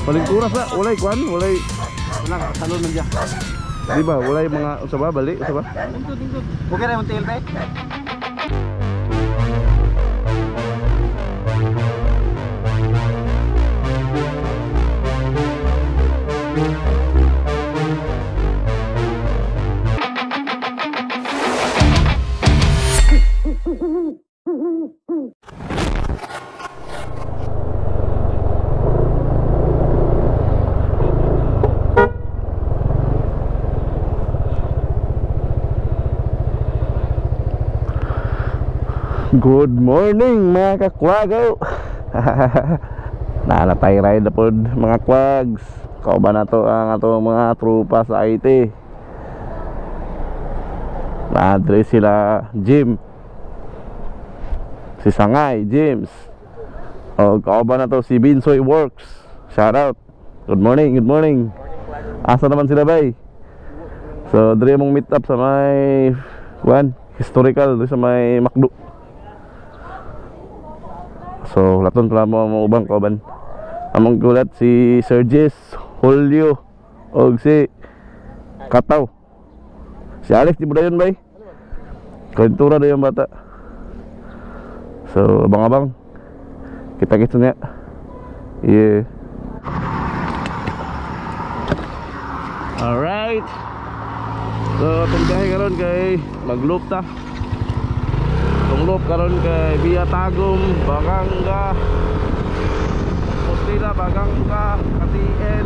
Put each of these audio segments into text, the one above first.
Paling kuras na, walay kuan, walay. Wala ka talon man diya. Di ba, walay mga usaba bali, usaba. Tingkod. Okay ra yung tail ba? Good morning mga kakwago. Nalatay ride na po mga kwags. Kauban na to ang ato mga trupa sa IT. Na-address sila Jim, si Sangay, James. O kauban na to si Binsoy Works. Shout out. Good morning, good morning. Asa naman sila bay? So dire mong meet up sa may historical sa may Macdo. So laton pala mo ubang kauban. Among gulat si Sergis, Julio og si Kataw. Si Alex di ba yun bay? Kwentura na yung bata. So abang-abang. Kita-kita niya. Yeah. Alright. So tunggahe karon kay mag-loop ta. Loop karon kay Via Tagum, Baganga, Postila, Baganga, Katiel.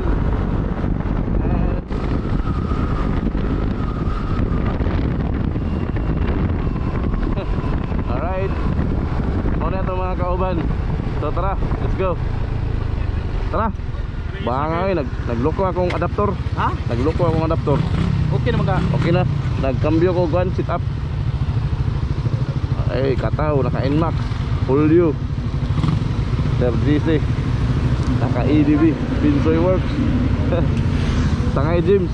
Alright. Muna ito mga kauban. So tara, let's go. Tara. Bangay, nagloko akong adaptor. Ha? Nagloko akong adaptor. Okay naman ka. Okay na. Nagkambyo ko guan sit up. Ay, Kataw, naka NMAX, Julio, Sir GC, naka EDB, Binsoy Works. Sangay James,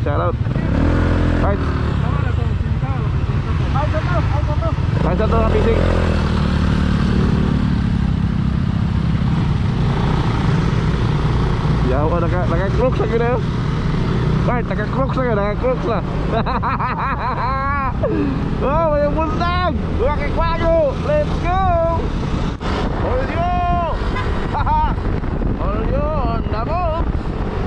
shout out. Right. Ay, sa to na pising. Yaw, naka-crooks lagi na yun. Right, naka-crooks lagi, naka-crooks na. Oh, may buntag! Mga kakwago! Let's go! Julio! Julio on the move!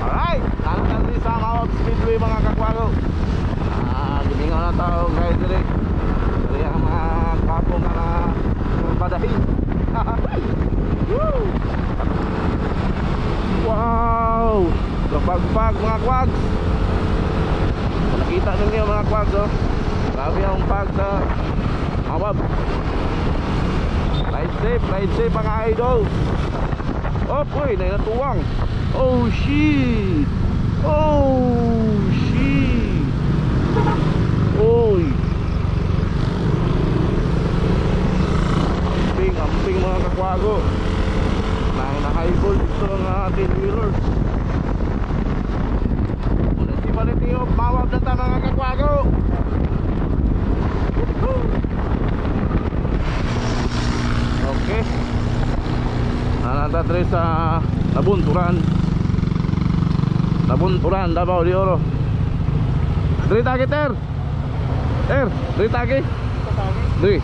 Alright! Tanong natin sa Mount Speedway mga kakwago. Gimingaw na tao guys dili. Dili ang mga kapo nga na padahin. Wow! Kapagpag mga kwags! Nakita ninyo mga kwags oh. Grabe ang pag sa Awab. Ride safe mga idol. Oh boy, natuwang. Oh shit. Oh shit. Oy. Amping mga kakwago. Na-high volt ito mga 10-wheelers. Municipality of Mawab na ta mga kakwago. Okay. Nandata dre sa Nabunturan, Davao de Oro. Dre tagi ter. Dre tagi. Dre.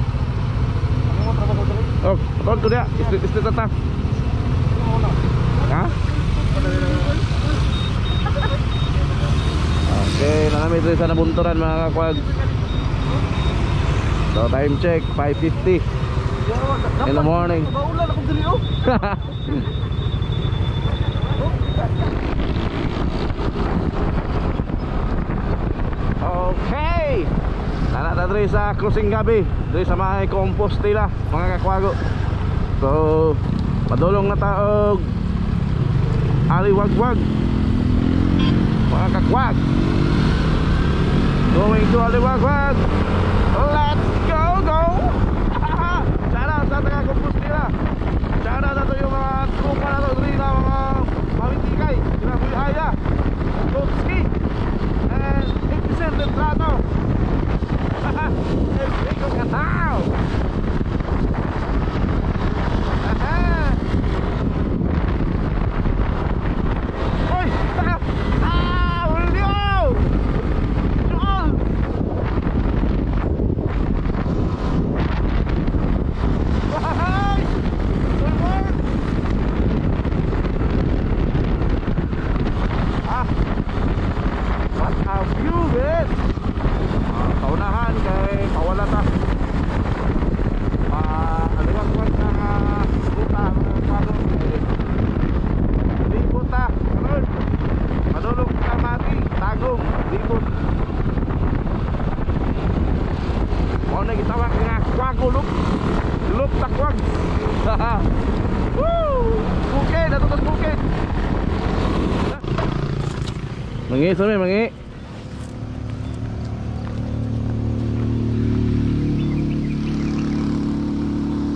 Oh, ton tu dia. Istri tata. Ha? Okay, nanami dre sa Nabunturan mga kakwag. So time check 5:50 in the morning. Okay. Nanata dre sa Crossing Gabi, dre sa mga Compostela mga kakwago. So padulong na taog Aliwagwag mga kakwag. Going to Aliwagwag. Let's go! Shout out sa taga Compostela. Shout out sa yung mga trupa na to dre na mga mawitikay, sila Bulaya, Kotski, and 50% del trato. Rico Catao. Loop takwag. Woo! Bukid, natutong bukid. Mangi, sami, mangi.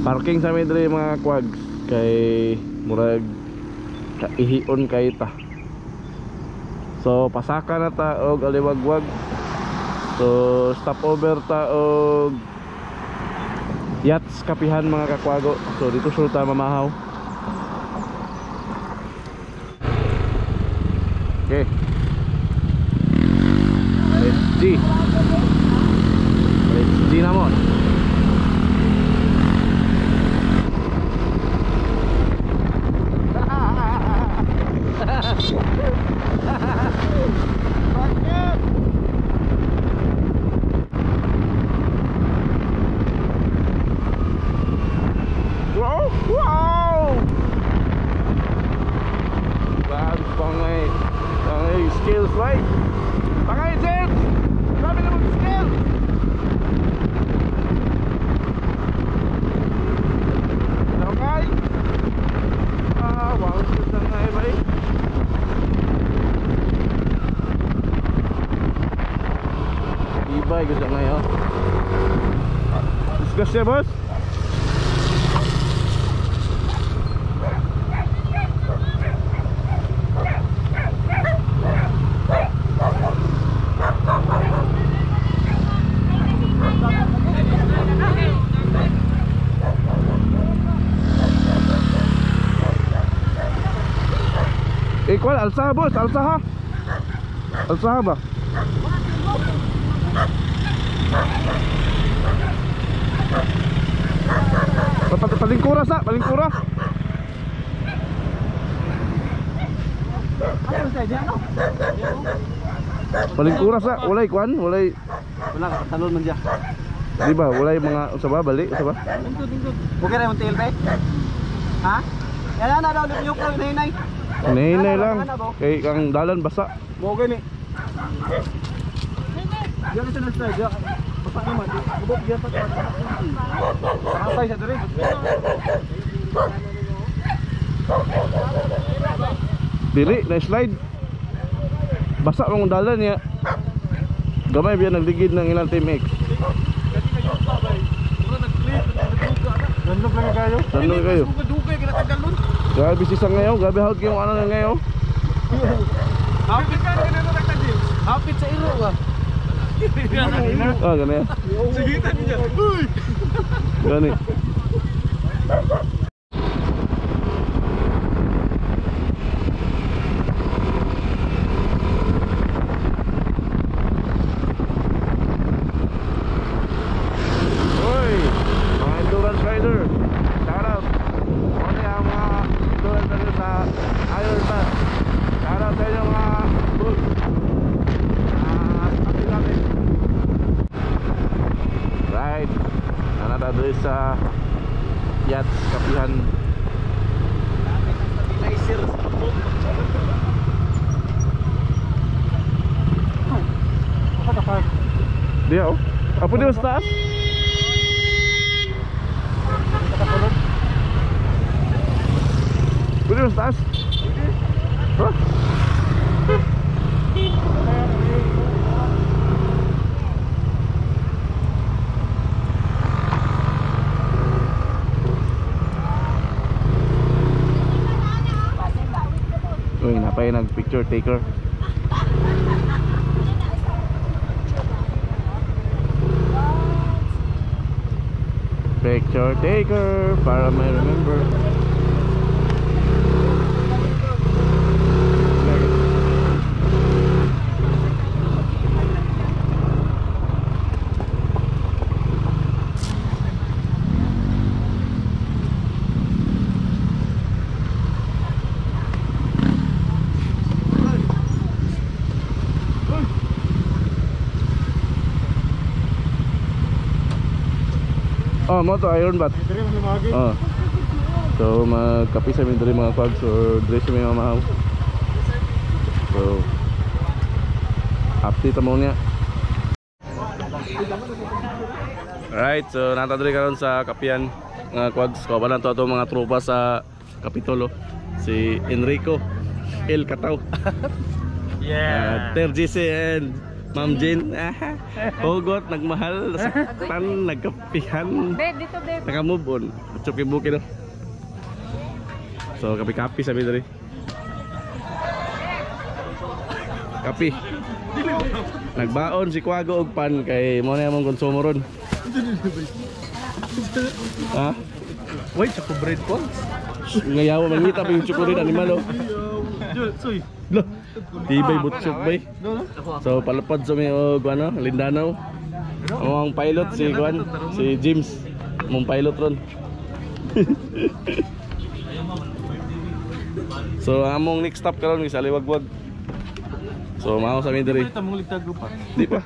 Parking sa amin dali mga kwags. Kay murag ihion kay ta. So pasaka na ta og aliwagwag. So stopover ta og Yachts Kapihan mga kakwago. So dito sure ta mamahaw. Okay. Let's G. Let's G namon. Wow! Grabe pangay skills, right? Pangay James! Grabe naman skill! Okay? Wow, skills lang nga eh, balik. Ibay, gusto ngayon. Discuss siya, boss? Kual alsa bos, alsa ha. Alsa ha ba? Palingkura sa, palingkura. Palingkura sa, walay kuan, walay. Wala ka talon man dia. Di ba, walay mga usaba balik, usaba. Okay ra yung tail bay? Ha? Yan na daw yung hinay. Hinay lang. Kay kang dalan basa. Mo gani. Diyan sa nasa diyan. Basa naman. Ubok diyan sa. Pasay sa diri. Dili na slide. Basa mong dalan niya. Gamay biya nagligid ng ilang team X. Landog lang kayo. Landog kayo. Dugay kinatagal nun. Grabe si sang ngayon, grabe hawag yung ano ngayon. Hapit ka na nagtagil. Hapit sa iro ba? Ah, gani. Sigitan niya. Uy. Gani. Oy, mga endurance rider. Shout out. Ano yung mga endurance rider sa Ironman. Shout out sa inyo mga boss. Right. Nanata doon sa Yachts Kapihan. Dia oh. Apa dia sa taas? Pwede mas taas? Huh? Uy, napay nag-picture taker. Picture taker para may remember. Oh, mo to iron bat. Oh. So magkapi sa diri mga cogs or diri sa mga mahaw. So update mo niya. Alright, so natadali karon sa Kapian nga Quags. Kabanan to ato mga tropa sa Kapitulo. Si Enrico El Cataw. Tergis and Ma'am Jane. Hugot, nagmahal, nasaktan, nagkapihan. Dito, Naka-move on. Chuki-buki no. So kapi-kapi sabi dari. Kapi. Nagbaon si Kwago og pan kay mo na among konsumo ron. Ha? Wait, choco bread ko. Ngayaw mangita pa yung chocolate animal oh. Soy. Loh, tibay butsok bay. So palapad sa may ano, Lindanaw. Ang pilot si Juan, si James. Mong pilot ron. So among next stop karon sa Liwagwag. So mao sa mi diri. Ito mong ligtag grupa. Di pa.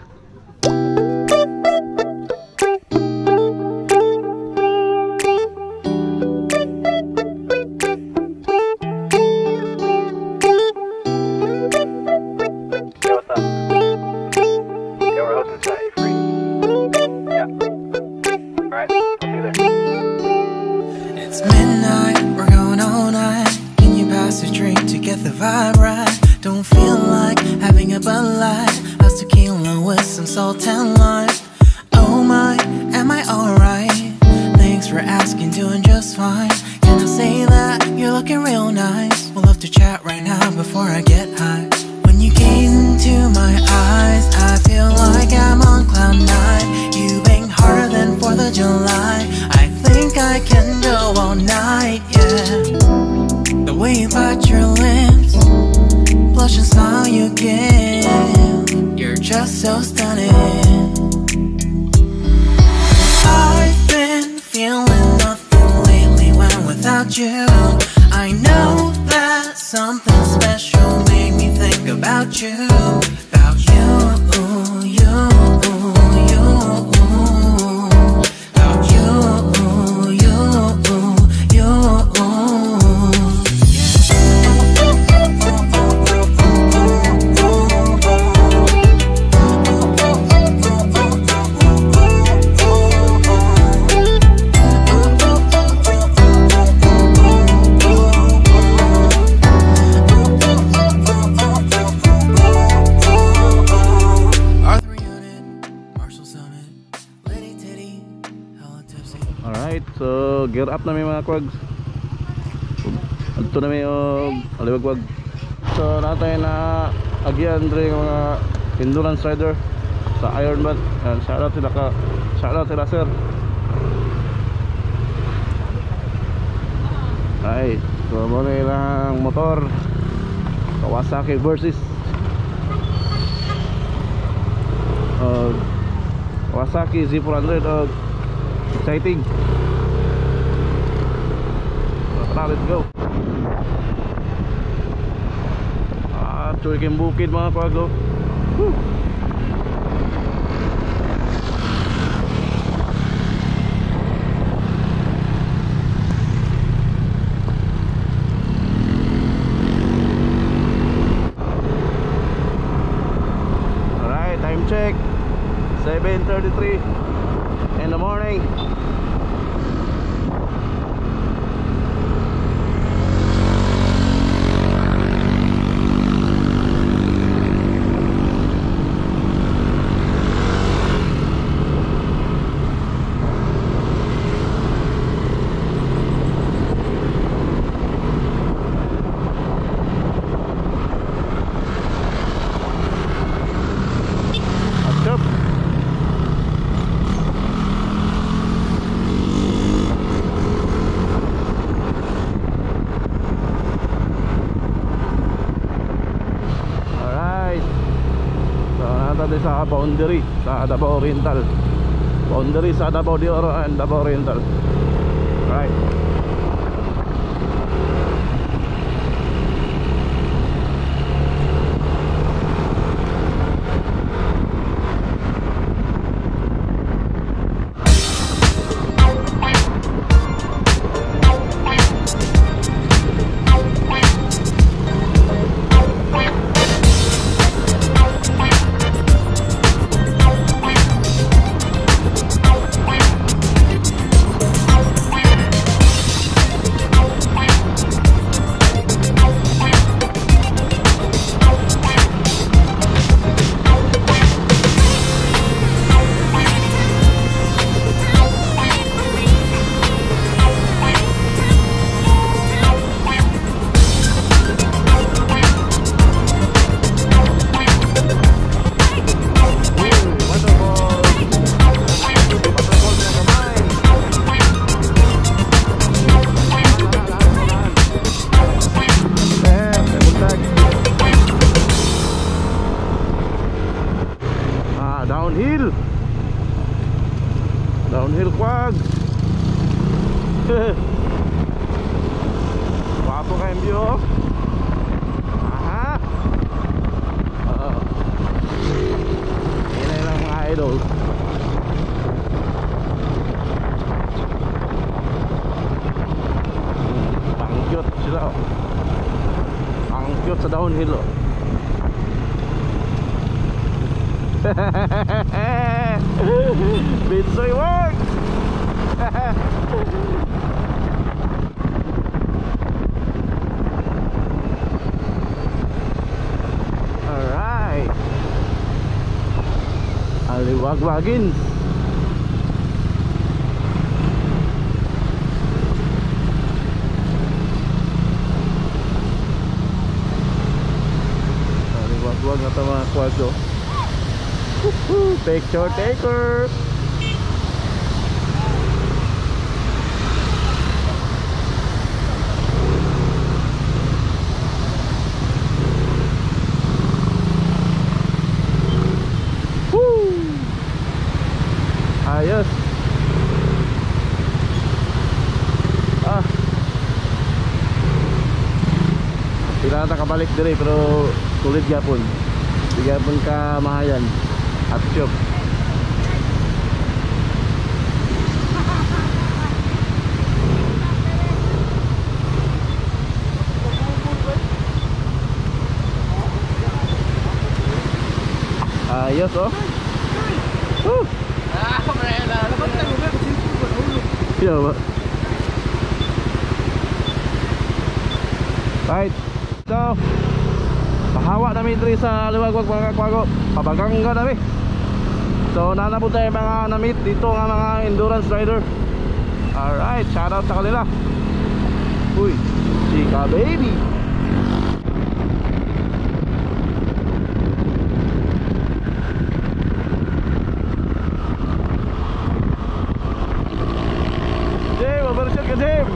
It's midnight, we're going all night. Can you pass a drink to get the vibe right? Don't feel like having a Bud Light. How's tequila with some salt and lime? Oh my, am I alright? Thanks for asking, doing just fine. Can I say that you're looking real nice? We'll love to chat right now before I get high. When you gaze into my eyes, I feel like I'm on cloud nine. You bang harder than 4th of July. I think I can go all night, yeah. The way you bite your lips, blush and smile you give, you're just so stunning. I've been feeling nothing lately when without you. I know that something special made me think about you. About you, you, you. About you, you, you. Alright, so gear up na may mga Quags. Ito na may Liwagwag. So natay na agyan dre mga endurance rider sa Ironman. And shoutout sila sir. Alright, so muna ilang motor Kawasaki versus Kawasaki Z400 exciting. Tara, let's go. Cuy kem bukid mga Kwago. Alright, time check 7:33 in the morning. Sa boundary sa Davao Oriental, boundary sa Davao de Oro and Davao Oriental. Right. Downhill. Downhill kwag. Wapo kayong view. Aha. Yan lang mga idol. Ang cute sila. Ang cute sa downhill. Binsoy work. Alright. Aliwagwagin. Aliwagwag na ito mga kwadyo. Picture taker. Ayos. Sila na kabalik dire pero sulit gyapon. Gyapon ka mahayan at shop. Ayos oh. Iya ba? Right. So pahawa namin diri sa Liwagwag mga kakwago. Pabagangga namin. So nanapod tayo mga namit dito nga mga endurance rider. Alright, shout out sa kanila. Uy, Chika baby. Overshoot ka Jim.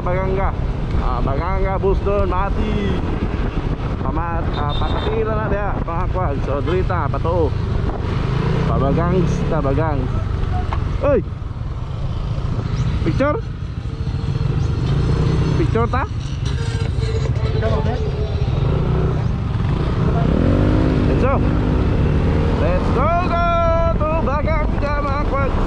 Bagangga. Bagangga bus doon mati. Patatira na dia mga kwag. So drita pato. Pabagangs ta bagangs. Oy. Picture? Picture ta? Let's go! Let's go to Baganga mga kwads!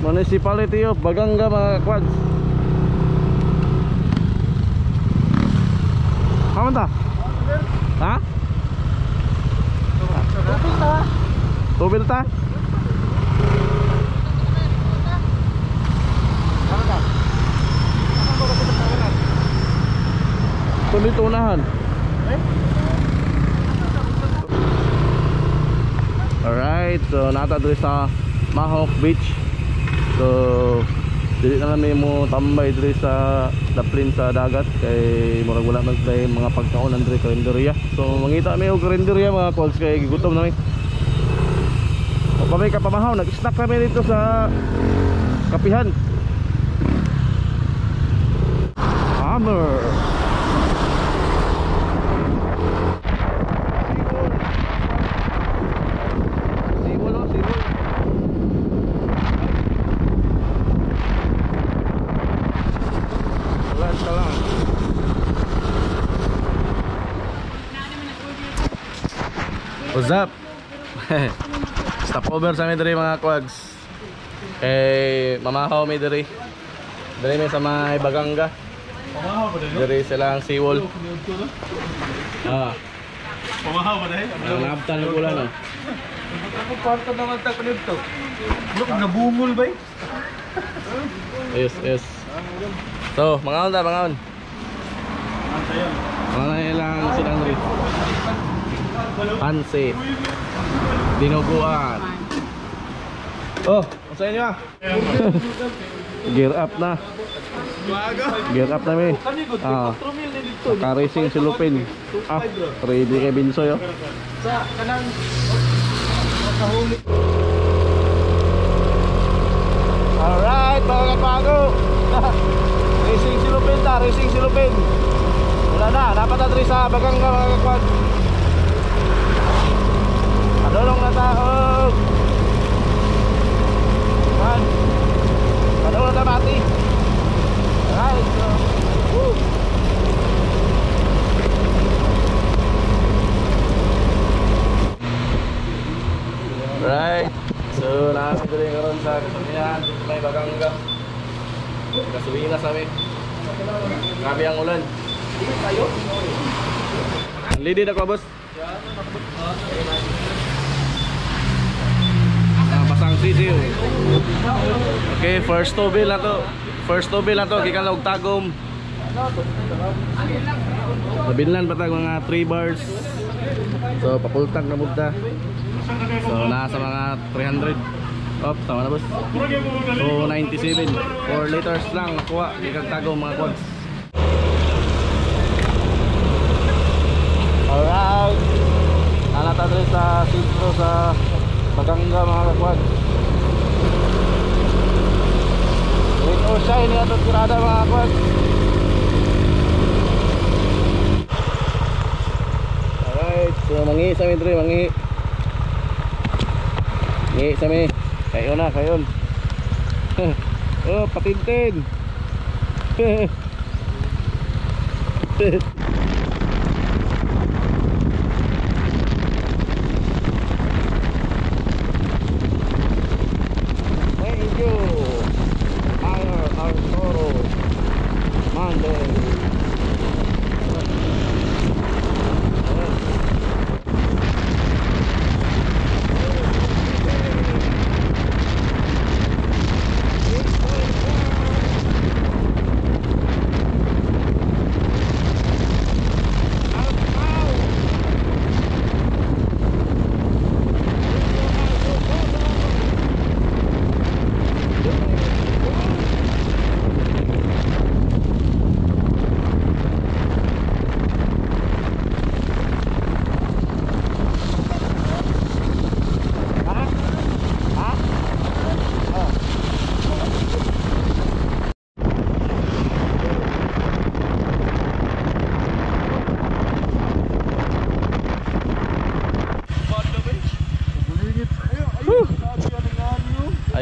Municipality of Baganga mga kwads. Kamu ta? Ha? Tubil ta? Tuloy tunahan. Alright, so nata dito sa Mahawk Beach. So dili na namin mo tambay diri sa daplin sa dagat kay murag wala man play mga pagkaon diri sa karinderya. So mangita mi og karinderya mga calls kay gigutom na mi. O kami ka pamahaw, nag-snack kami dito sa kapihan. Hammer. What's up? Stop over sa mi diri mga kwags. Mamahaw mi diri. Diri mi sa may Baganga. Pamahaw pa dahil? Diri silang seawall. Pamahaw pa dahil? Nabtan ko lang. Ako parto naman ta kanib to. Look, nabungol ba? Yes. So, mga on. Mga ilang silang diri. Pansit. Dinuguan. Oh, usahin nyo ah. Gear up na. Gear up na mi. Ka-racing si Lupin. Ready kay Binsoy oh. Sa kanang nakahuli. Alright mga kapago. Racing si Lupin ta, racing si Lupin. Wala na, dapat na diri sa Baganga mga kakwad. Padulong na taog. Man. Padulong na mati. Alright. Woo. Alright. So, nakasig rin karoon sa kasamihan. May Baganga. Kasulinas kami. Grabe ang ulan. Lidi na ko boss. Pasang sisiw. Okay, first tobil na to. First tobil na to, gikan og tagom. Nabilan pa tag mga 3 bars. So papultag na mugta. So nasa mga 300. Op, tama na boss. So 97. 4 liters lang nakuha gikan tagom mga quads. Alright. Nalata dito sa sitro sa Baganga mga kakwad. Rain or shine yan at kurada mga kakwad. Alright, so mangi sa mi dre, mangi. Mangi sa mi. Kayo na, kayon. Oh, patintin.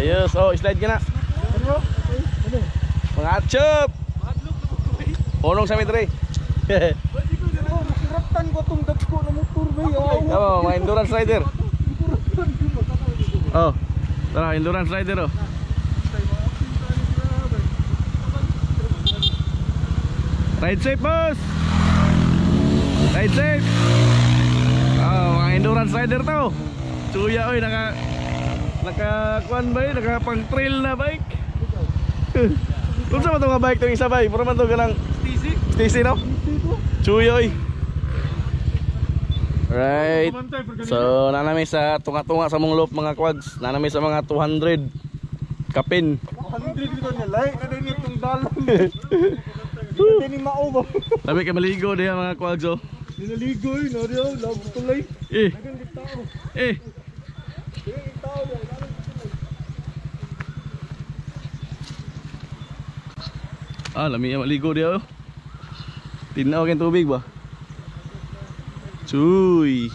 Ayos, oh, slide ka na. Mga atsyop. Punong sa mitre. Masiratan ko itong dagko na motor ba yun? Kamu, mga endurance rider. Oh, tara, endurance rider oh. Ride safe, boss. Ride safe. Oh, mga endurance rider to. Suya, oy, naka-kuan ba yun? Naka-pang trail na bike. Kung saan ba itong bike itong isa ba? Pura man ito ka lang Stacy, no? Chuyoy. Right. So, nanami sa tunga-tunga sa mong loop mga quads. Nanami sa mga 200 kapin. 100 ito niya, like na din itong dalon. Hindi ni mao ba? Sabi ka maligo diya mga quads oh. Ninaligo yun, nariyo, labo tulay. Eh. Ah, lami yung maligo diya oh. Tinaw kayong tubig ba? Cuy.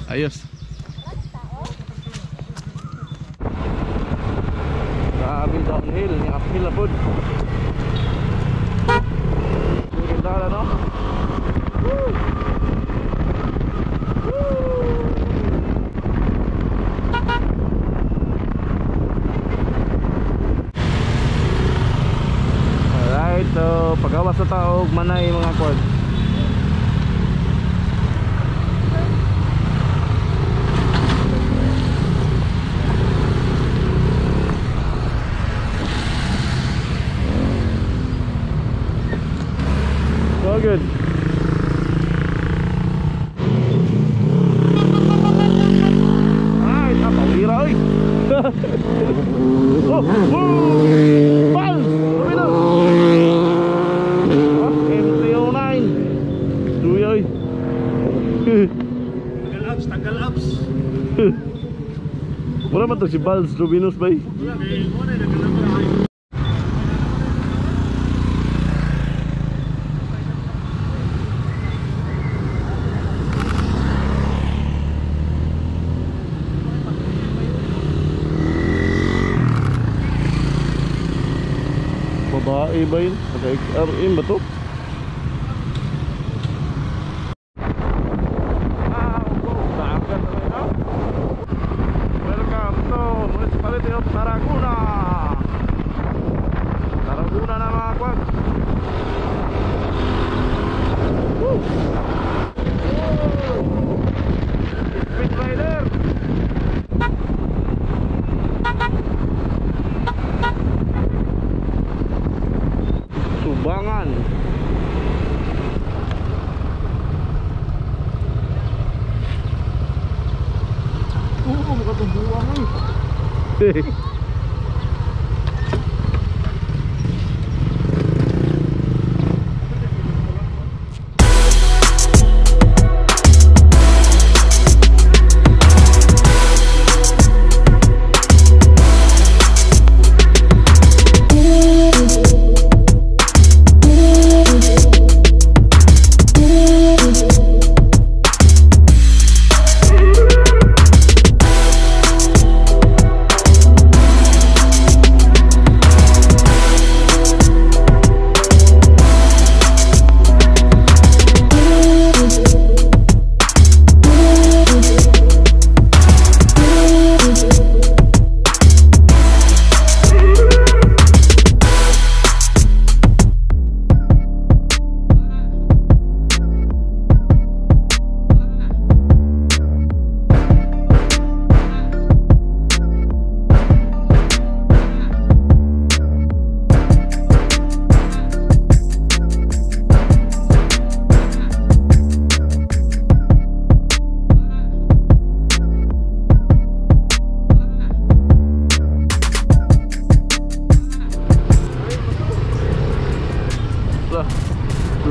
Ayos. Grabe downhill, ni uphill na po. Ganda na no? Woo! Alright, so pagawas sa tao, manay mga quad. So good. Ay, napawira oy. Oh, bal! Sabi na. MT-09. Duy oy. Tagal ups. Wala man to si Balz Rubinos bay. Babae ba yun? Pagka-XRM ba to? Welcome to Municipality of Tarragona. Tarragona na mga kwag. Woo! Speed rider. Subangan. Muka itong buwang eh.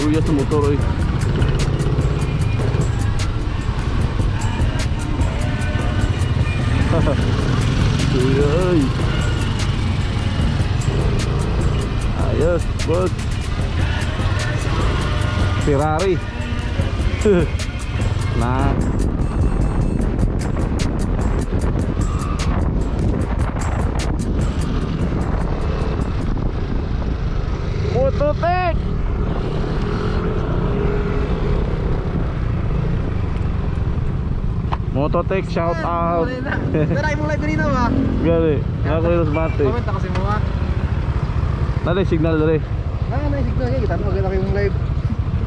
Luya sa motor eh. Luya. Ayos, bos. Ferrari. Nah. Mototech shout out. Tara mo live kanina ba? Gali, ako yung mate. Comment ako si mo ha. Nade signal dere. Na signal kay kita mo kita yung live.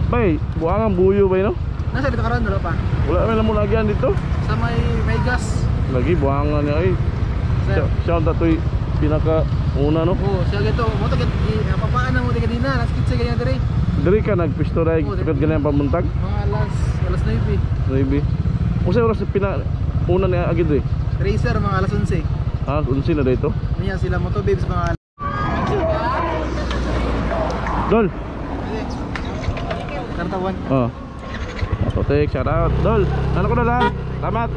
Bay, buang ang buyo bay no? Nasa dito karon dalo pa. Wala may lamu lagi dito. Sa may gas. Lagi buangan niya ay. Sir. Siya ang tatoy pinaka una no. Oh, siya gito. Mo to papaan mo di kadina, naskit sa ganyan dire. Diri ka nagpisto ray Oo, sakit ganyan pamuntag. Mga alas 9. Maybe. Usa oras pina una ni agid eh. Racer mga alas 11. Ah, unsi na dito. Niya sila mo to babes mga Dol. Tartawan. Oh. Mototech shout out. Dol. Ano ko na lang? Tamat.